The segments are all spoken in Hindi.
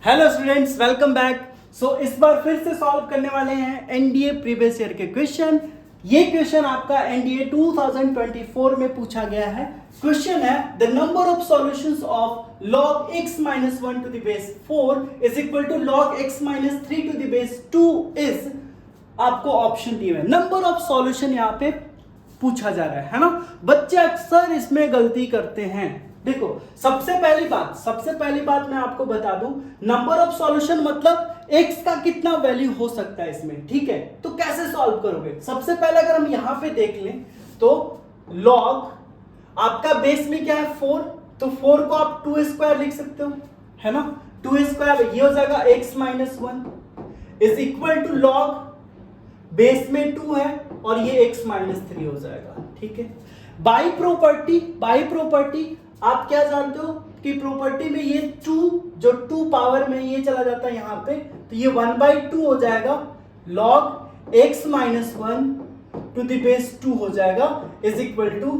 Hello students, welcome back. So इस बार फिर से सॉल्व करने वाले हैं एनडीए प्रीवियस ईयर के क्वेश्चन। ये क्वेश्चन आपका एनडीए 2024 में पूछा गया है। क्वेश्चन है the number of solutions of log x minus 1 to the base 4 is equal to log x minus 3 to the base 2 is, आपको ऑप्शन दिए हुए नंबर ऑफ सॉल्यूशन यहाँ पे पूछा जा रहा है ना। बच्चे अक्सर इसमें गलती करते हैं। देखो, सबसे पहली बात मैं आपको बता दूं, नंबर ऑफ सॉल्यूशन मतलब x का कितना वैल्यू हो सकता है इसमें, ठीक है। तो कैसे सॉल्व करोगे? सबसे पहले अगर हम यहां पे देख लें तो log आपका बेस में क्या है 4, तो 4 को आप 2 स्क्वायर लिख सकते हो, है ना। 2 स्क्वायर ये हो जाएगा x minus 1 is equal to log base में 2 है और ये x माइनस 3 हो जाएगा, ठीक है। बाई प्रॉपर्टी आप क्या जानते हो कि प्रॉपर्टी में ये 2 जो 2 पावर में ये चला जाता है यहाँ पे, तो ये 1/2 हो जाएगा log x minus 1 to the base 2 हो जाएगा इज इक्वल टू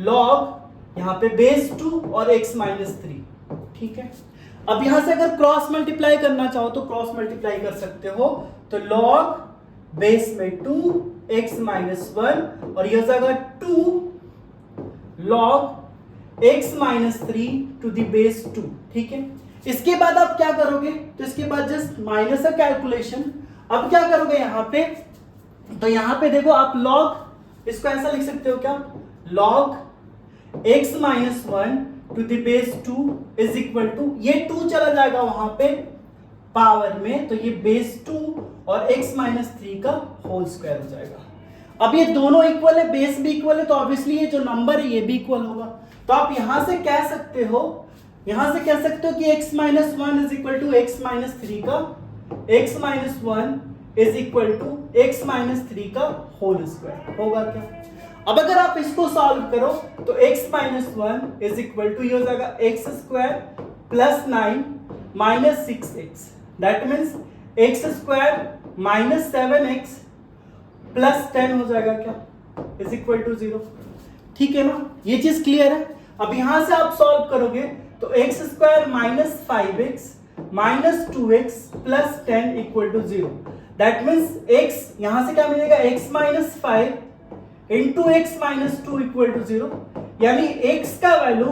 log यहाँ पे बेस 2 और x माइनस 3, ठीक है। अब यहां से अगर क्रॉस मल्टीप्लाई करना चाहो तो क्रॉस मल्टीप्लाई कर सकते हो, तो log बेस में 2 x माइनस 1 और ये हो जाएगा 2 log x minus 3 to the base 2, ठीक है। इसके बाद आप क्या करोगे, तो इसके बाद जस्ट माइनस है कैलकुलेशन। अब क्या करोगे यहाँ पे, तो यहाँ पे देखो आप log इसको ऐसा लिख सकते हो क्या, log x minus 1 to the base 2 is equal to, ये 2 चला जाएगा वहां पे पावर में, तो ये बेस 2 और x माइनस 3 का होल स्क्वायर हो जाएगा। अब ये दोनों इक्वल है, बेस भी इक्वल है, तो ऑब्वियसली ये जो नंबर है ये भी इक्वल होगा। तो आप यहां से कह सकते हो कि x minus 1 is equal to x minus 3 का x minus 1 is equal to x minus 3 का होल स्क्वायर होगा क्या। अब अगर आप इसको सॉल्व करो तो x minus 1 is equal to ये हो जाएगा x square plus 9 minus 6x, that means x square minus 7x plus 10 हो जाएगा क्या, इज इक्वल टू 0, ठीक है ना। ये चीज क्लियर है। अब यहां से आप सॉल्व करोगे तो x square minus 5x minus 2x plus 10 equal to 0, that means x यहां से क्या मिलेगा, x minus 5 into x minus 2 equal to 0, यानी x का वैल्यू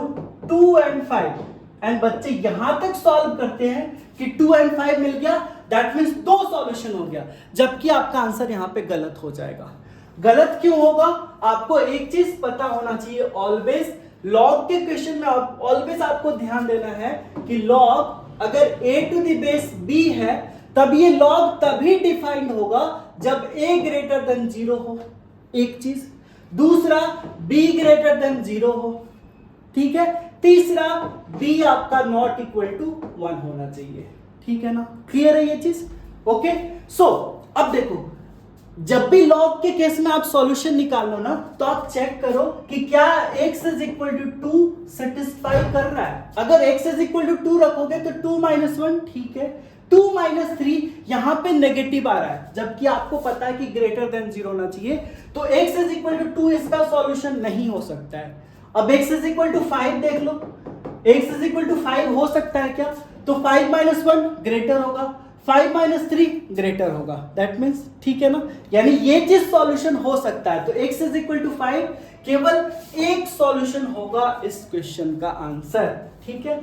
2 एंड 5। एंड बच्चे यहां तक सॉल्व करते हैं कि 2 एंड 5 मिल गया, दैट मीन्स 2 सॉल्यूशन हो गया, जबकि आपका आंसर यहां पे गलत हो जाएगा। गलत क्यों होगा? आपको एक चीज पता होना चाहिए, ऑलवेज लॉग के क्वेश्चन में ऑलवेज आपको ध्यान देना है कि लॉग अगर a to the base b है तब ये लॉग तभी डिफाइंड होगा जब a ग्रेटर देन 0 हो, एक चीज। दूसरा b ग्रेटर देन 0 हो, ठीक है। तीसरा b आपका नॉट इक्वल टू 1 होना चाहिए, ठीक है ना। क्लियर है ये चीज? ओके। सो अब देखो, जब भी लॉग के केस में आप सॉल्यूशन निकाल लो ना, तो आप चेक करो कि क्या x is equal to 2 satisfy कर रहा है। अगर x इज इक्वल टू 2 रखोगे तो 2 माइनस 1, ठीक है। 2 माइनस 3 यहां पे नेगेटिव आ रहा है, जबकि आपको पता है कि ग्रेटर देन 0 होना चाहिए, तो x इज इक्वल टू 2 इसका सॉल्यूशन नहीं हो सकता है। अब x इज इक्वल टू 5 देख लो, x इज इक्वल टू 5 हो सकता है क्या, तो 5 माइनस 1 ग्रेटर होगा, 5 माइनस 3 ग्रेटर होगा, दैट मीन्स, ठीक है ना। यानी ये चीज सॉल्यूशन हो सकता है, तो x इज इक्वल टू 5 केवल एक सॉल्यूशन होगा इस क्वेश्चन का आंसर, ठीक है।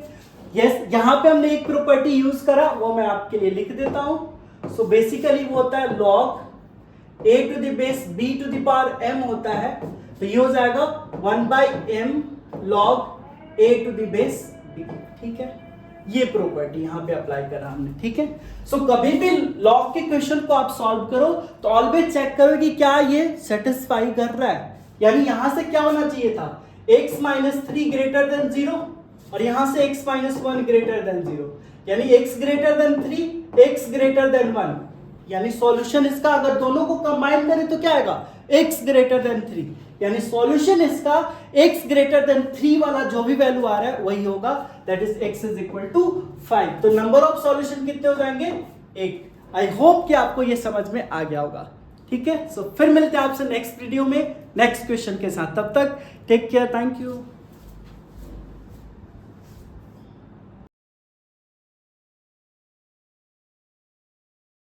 यस, यहां पे हमने एक प्रॉपर्टी यूज करा, वो मैं आपके लिए लिख देता हूं। सो बेसिकली वो होता है log a to the base b to the power m होता है, तो ये हो जाएगा 1/m log a to the base b, ठीक है। ये प्रॉपर्टी यहां पे अप्लाई करा हमने, ठीक है। सो कभी भी लॉग के क्वेश्चन को आप सॉल्व करो तो ऑलवेज चेक करो कि क्या ये सेटिस्फाई कर रहा है। यानी यहां से क्या होना चाहिए था, x माइनस 3 ग्रेटर देन 0 और यहां से x माइनस 1 ग्रेटर देन 0, यानी x greater than 3 x greater than 1, यानी सॉल्यूशन इसका अगर दोनों को कंबाइन करें तो क्या आएगा, x ग्रेटर देन 3, यानी सॉल्यूशन इसका x ग्रेटर देन 3 वाला जो भी वैल्यू आ रहा है वही होगा, that is x is equal to 5। तो नंबर ऑफ सॉल्यूशन कितने हो जाएंगे, 1। आई होप कि आपको ये समझ में आ गया होगा, ठीक है। सो फिर मिलते हैं आपसे नेक्स्ट वीडियो में नेक्स्ट क्वेश्चन के साथ, तब तक टेक केयर, थैंक यू।